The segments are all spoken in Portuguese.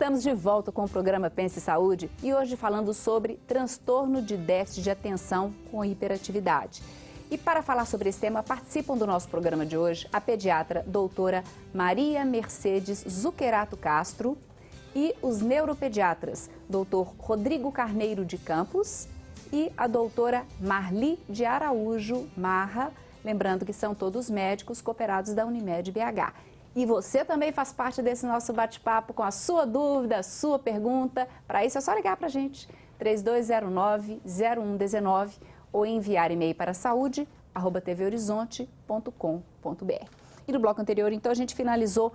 Estamos de volta com o programa Pense Saúde e hoje falando sobre transtorno de déficit de atenção com hiperatividade. E para falar sobre esse tema, participam do nosso programa de hoje a pediatra doutora Maria Mercedes Zuquerato Castro e os neuropediatras doutor Rodrigo Carneiro de Campos e a doutora Marli de Araújo Marra, lembrando que são todos médicos cooperados da Unimed BH. E você também faz parte desse nosso bate-papo com a sua dúvida, a sua pergunta. Para isso é só ligar para a gente, 3209-0119 ou enviar e-mail para saúde@tvhorizonte.com.br. E no bloco anterior, então, a gente finalizou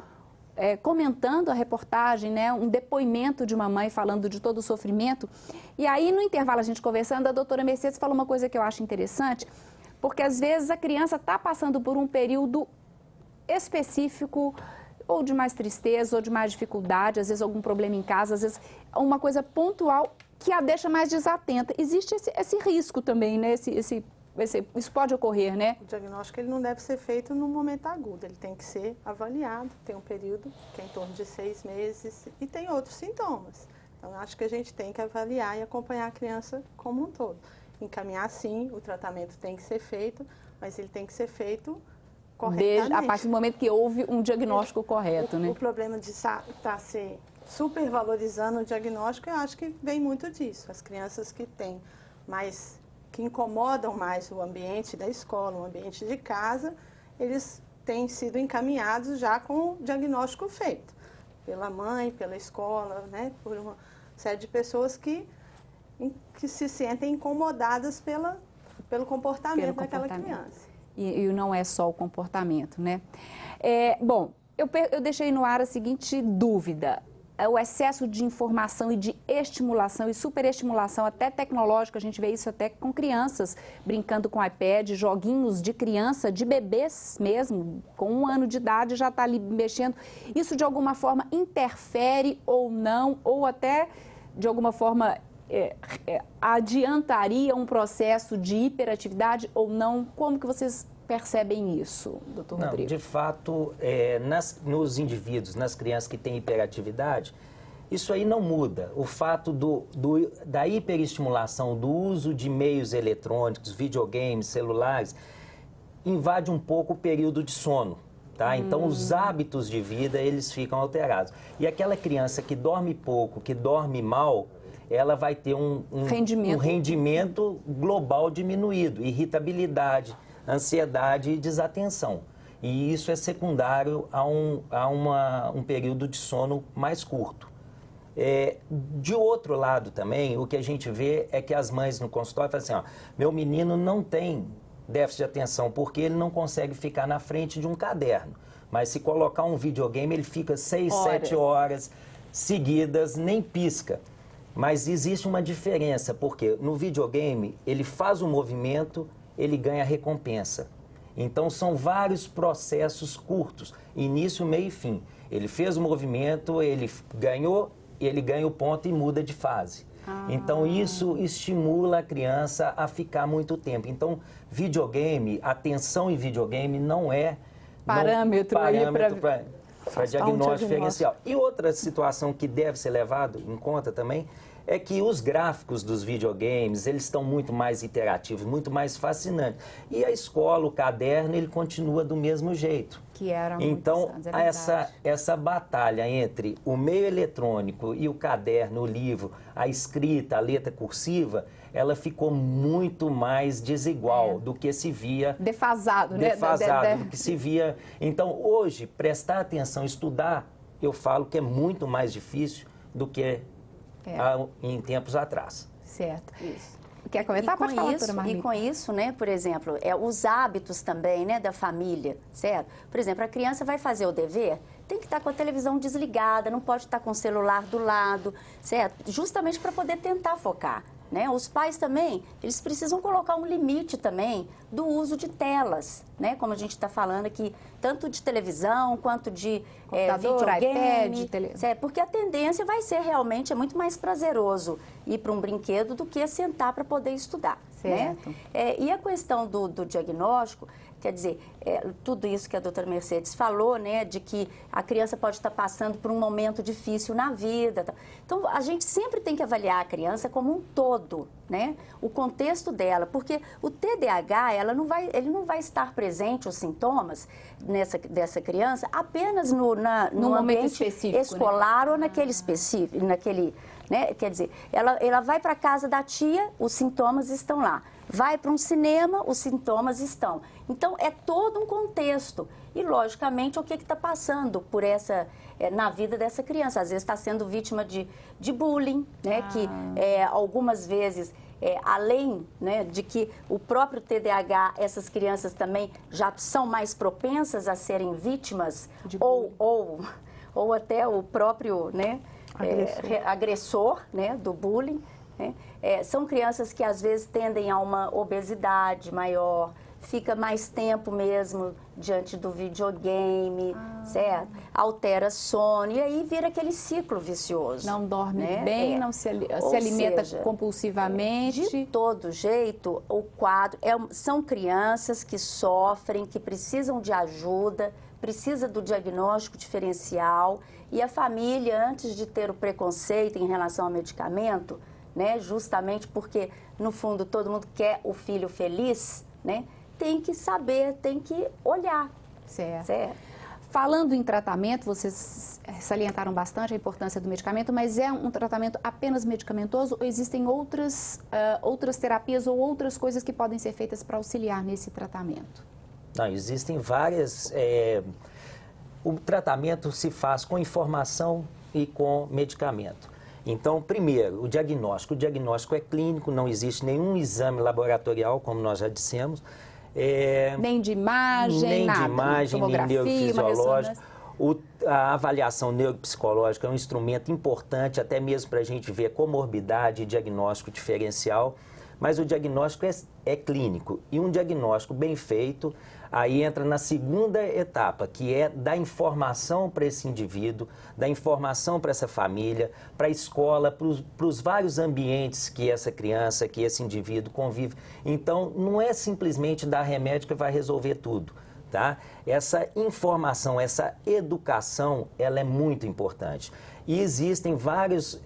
comentando a reportagem, né, um depoimento de uma mãe falando de todo o sofrimento. E aí, no intervalo, a gente conversando, a doutora Mercedes falou uma coisa que eu acho interessante, porque às vezes a criança está passando por um período específico, ou de mais tristeza, ou de mais dificuldade, às vezes algum problema em casa, às vezes uma coisa pontual que a deixa mais desatenta. Existe esse risco também, né? Isso pode ocorrer, né? O diagnóstico ele não deve ser feito no momento agudo, ele tem que ser avaliado, tem um período que é em torno de 6 meses e tem outros sintomas. Então, acho que a gente tem que avaliar e acompanhar a criança como um todo. Encaminhar, sim, o tratamento tem que ser feito, mas ele tem que ser feito corretamente. A partir do momento que houve um diagnóstico correto, né? O problema de estar se supervalorizando o diagnóstico, eu acho que vem muito disso. As crianças que incomodam mais o ambiente da escola, o ambiente de casa, eles têm sido encaminhados já com o diagnóstico feito. Pela mãe, pela escola, né? Por uma série de pessoas que se sentem incomodadas pelo comportamento daquela criança. E não é só o comportamento, né? Bom, eu deixei no ar a seguinte dúvida. O excesso de informação e de estimulação e superestimulação, até tecnológica, a gente vê isso até com crianças brincando com iPad, joguinhos de criança, de bebês mesmo, com 1 ano de idade já está ali mexendo. Isso de alguma forma interfere ou não, ou até de alguma forma adiantaria um processo de hiperatividade ou não? Como que vocês percebem isso, doutor Rodrigo? De fato, nos indivíduos, nas crianças que têm hiperatividade, isso aí não muda. O fato da hiperestimulação, do uso de meios eletrônicos, videogames, celulares, invade um pouco o período de sono. Tá? Então, os hábitos de vida, eles ficam alterados. E aquela criança que dorme pouco, que dorme mal, ela vai ter um rendimento global diminuído, irritabilidade, ansiedade e desatenção. E isso é secundário a um período de sono mais curto. De outro lado também, o que a gente vê é que as mães no consultório falam assim, ó, meu menino não tem déficit de atenção porque ele não consegue ficar na frente de um caderno. Mas se colocar um videogame, ele fica 6, 7 horas seguidas, nem pisca. Mas existe uma diferença, porque no videogame ele faz o movimento, ele ganha recompensa. Então são vários processos curtos, início, meio e fim. Ele fez o movimento, ele ganhou, ele ganha o ponto e muda de fase. Então isso estimula a criança a ficar muito tempo. Então videogame, atenção em videogame não é parâmetro para diagnóstico diferencial. E outra situação que deve ser levado em conta também é que os gráficos dos videogames, eles estão muito mais interativos, muito mais fascinantes. E a escola, o caderno, ele continua do mesmo jeito. Que era então, essa batalha entre o meio eletrônico e o caderno, o livro, a escrita, a letra cursiva, ela ficou muito mais desigual do que se via... Defasado, né? Defasado, do que se via... Então, hoje, prestar atenção, estudar, eu falo que é muito mais difícil do que em tempos atrás. Certo. Isso. Quer comentar? Pode falar, doutora Marli. E com isso, né, por exemplo, os hábitos também, né, da família, certo? Por exemplo, a criança vai fazer o dever, tem que estar com a televisão desligada, não pode estar com o celular do lado, certo? Justamente para poder tentar focar. Né? Os pais também, eles precisam colocar um limite também do uso de telas, né? Como a gente está falando aqui, tanto de televisão quanto de videogame, iPad, porque a tendência vai ser realmente, é muito mais prazeroso ir para um brinquedo do que sentar para poder estudar. Certo. Né? E a questão do diagnóstico, quer dizer, tudo isso que a doutora Mercedes falou, né, de que a criança pode estar passando por um momento difícil na vida. Então, a gente sempre tem que avaliar a criança como um todo, né, o contexto dela, porque o TDAH, ele não vai estar presente, os sintomas dessa criança, apenas no ambiente específico, escolar, né? Ou naquele específico, né? Quer dizer, ela vai para a casa da tia, os sintomas estão lá. Vai para um cinema, os sintomas estão. Então, é todo um contexto. E, logicamente, o que está passando por na vida dessa criança. Às vezes está sendo vítima de bullying, né? Que algumas vezes, além, né, de que o próprio TDAH, essas crianças também já são mais propensas a serem vítimas, ou até o próprio, né, agressor, né, do bullying. Né? São crianças que às vezes tendem a uma obesidade maior, fica mais tempo mesmo diante do videogame, certo? Altera sono e aí vira aquele ciclo vicioso. Não dorme né? bem, não se alimenta compulsivamente. De todo jeito, o quadro são crianças que sofrem, que precisam de ajuda, precisa do diagnóstico diferencial e a família, antes de ter o preconceito em relação ao medicamento, né, justamente porque, no fundo, todo mundo quer o filho feliz, né, tem que saber, tem que olhar. Certo. Falando em tratamento, vocês salientaram bastante a importância do medicamento, mas é um tratamento apenas medicamentoso ou existem outras terapias ou outras coisas que podem ser feitas para auxiliar nesse tratamento? Não, existem várias... O tratamento se faz com informação e com medicamento. Então, primeiro, o diagnóstico. O diagnóstico é clínico, não existe nenhum exame laboratorial, como nós já dissemos. Nem de imagem, nem nada. de imagem, nem neurofisiológico. A avaliação neuropsicológica é um instrumento importante, até mesmo para a gente ver comorbidade e diagnóstico diferencial. Mas o diagnóstico é clínico. E um diagnóstico bem feito, aí entra na segunda etapa, que é dar informação para esse indivíduo, dar informação para essa família, para a escola, para os vários ambientes que essa criança, que esse indivíduo convive. Então, não é simplesmente dar remédio que vai resolver tudo. Tá? Essa informação, essa educação, ela é muito importante. E existem várias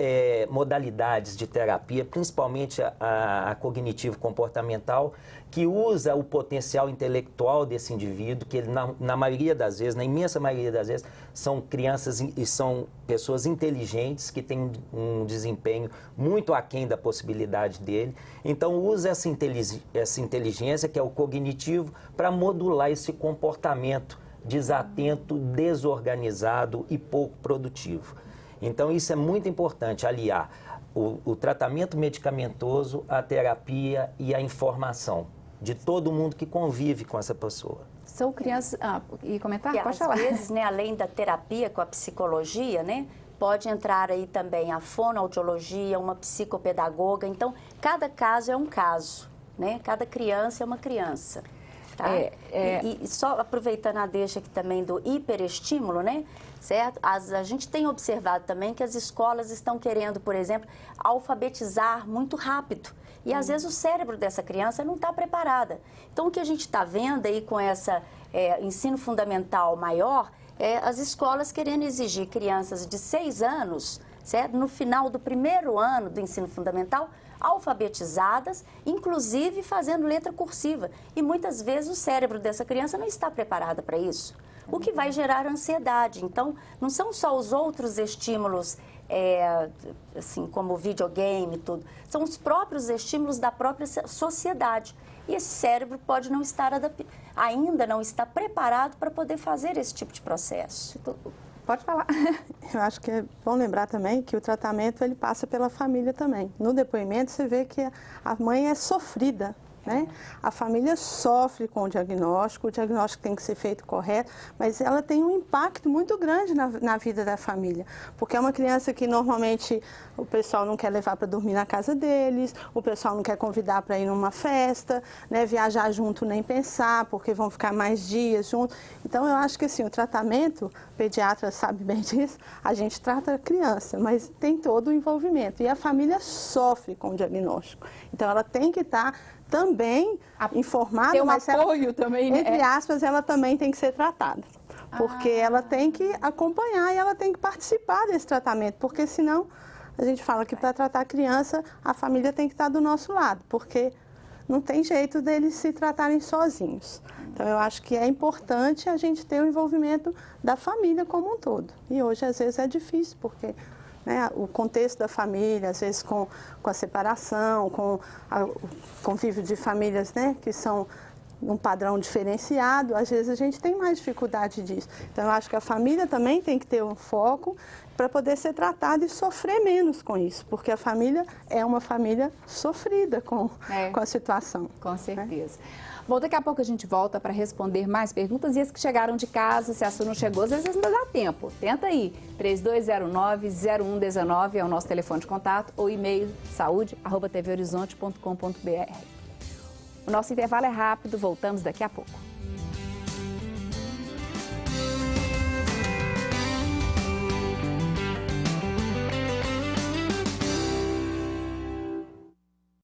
modalidades de terapia, principalmente a cognitivo-comportamental, que usa o potencial intelectual desse indivíduo, que ele, na maioria das vezes, na imensa maioria das vezes, são crianças e são pessoas inteligentes que têm um desempenho muito aquém da possibilidade dele. Então, usa essa inteligência, que é o cognitivo, para modular esse comportamento desatento, desorganizado e pouco produtivo. Então, isso é muito importante, aliar o tratamento medicamentoso, a terapia e a informação de todo mundo que convive com essa pessoa. São crianças... e comentar? E Pode às falar. vezes, né, além da terapia com a psicologia, né, pode entrar aí também a fonoaudiologia, uma psicopedagoga. Então, cada caso é um caso, né? Cada criança é uma criança. Tá? E só aproveitando a deixa aqui também do hiperestímulo, né? Certo? A gente tem observado também que as escolas estão querendo, por exemplo, alfabetizar muito rápido. E às vezes o cérebro dessa criança não está preparada. Então, o que a gente está vendo aí com essa ensino fundamental maior, as escolas querendo exigir crianças de 6 anos, certo? No final do primeiro ano do ensino fundamental, alfabetizadas, inclusive fazendo letra cursiva. E muitas vezes o cérebro dessa criança não está preparado para isso, o que vai gerar ansiedade. Então, não são só os outros estímulos, assim, como o videogame e tudo, são os próprios estímulos da própria sociedade. E esse cérebro pode não estar ainda não está preparado para poder fazer esse tipo de processo. Pode falar. Eu acho que é bom lembrar também que o tratamento ele passa pela família também. No depoimento você vê que a mãe é sofrida, né? A família sofre com o diagnóstico tem que ser feito correto, mas ela tem um impacto muito grande na vida da família, porque é uma criança que normalmente o pessoal não quer levar para dormir na casa deles, o pessoal não quer convidar para ir numa festa, né? Viajar junto nem pensar, porque vão ficar mais dias juntos. Então, eu acho que assim, o tratamento, o pediatra sabe bem disso, a gente trata a criança, mas tem todo o envolvimento. E a família sofre com o diagnóstico. Então, ela tem que estar também informada, tem um mas apoio também, né? entre aspas, ela também tem que ser tratada. Porque ela tem que acompanhar e ela tem que participar desse tratamento, porque senão a gente fala que para tratar a criança, a família tem que estar do nosso lado, porque não tem jeito deles se tratarem sozinhos. Então, eu acho que é importante a gente ter o envolvimento da família como um todo. E hoje, às vezes, é difícil, porque né, o contexto da família, às vezes com a separação, com o convívio de famílias, né, que são num padrão diferenciado, às vezes a gente tem mais dificuldade disso. Então, eu acho que a família também tem que ter um foco para poder ser tratada e sofrer menos com isso, porque a família é uma família sofrida com a situação. Com certeza. Bom, daqui a pouco a gente volta para responder mais perguntas e as que chegaram de casa, se a sua não chegou, às vezes ainda dá tempo. Tenta aí, 3209-0119 é o nosso telefone de contato ou e-mail saude@tvhorizonte.com.br. O nosso intervalo é rápido, voltamos daqui a pouco.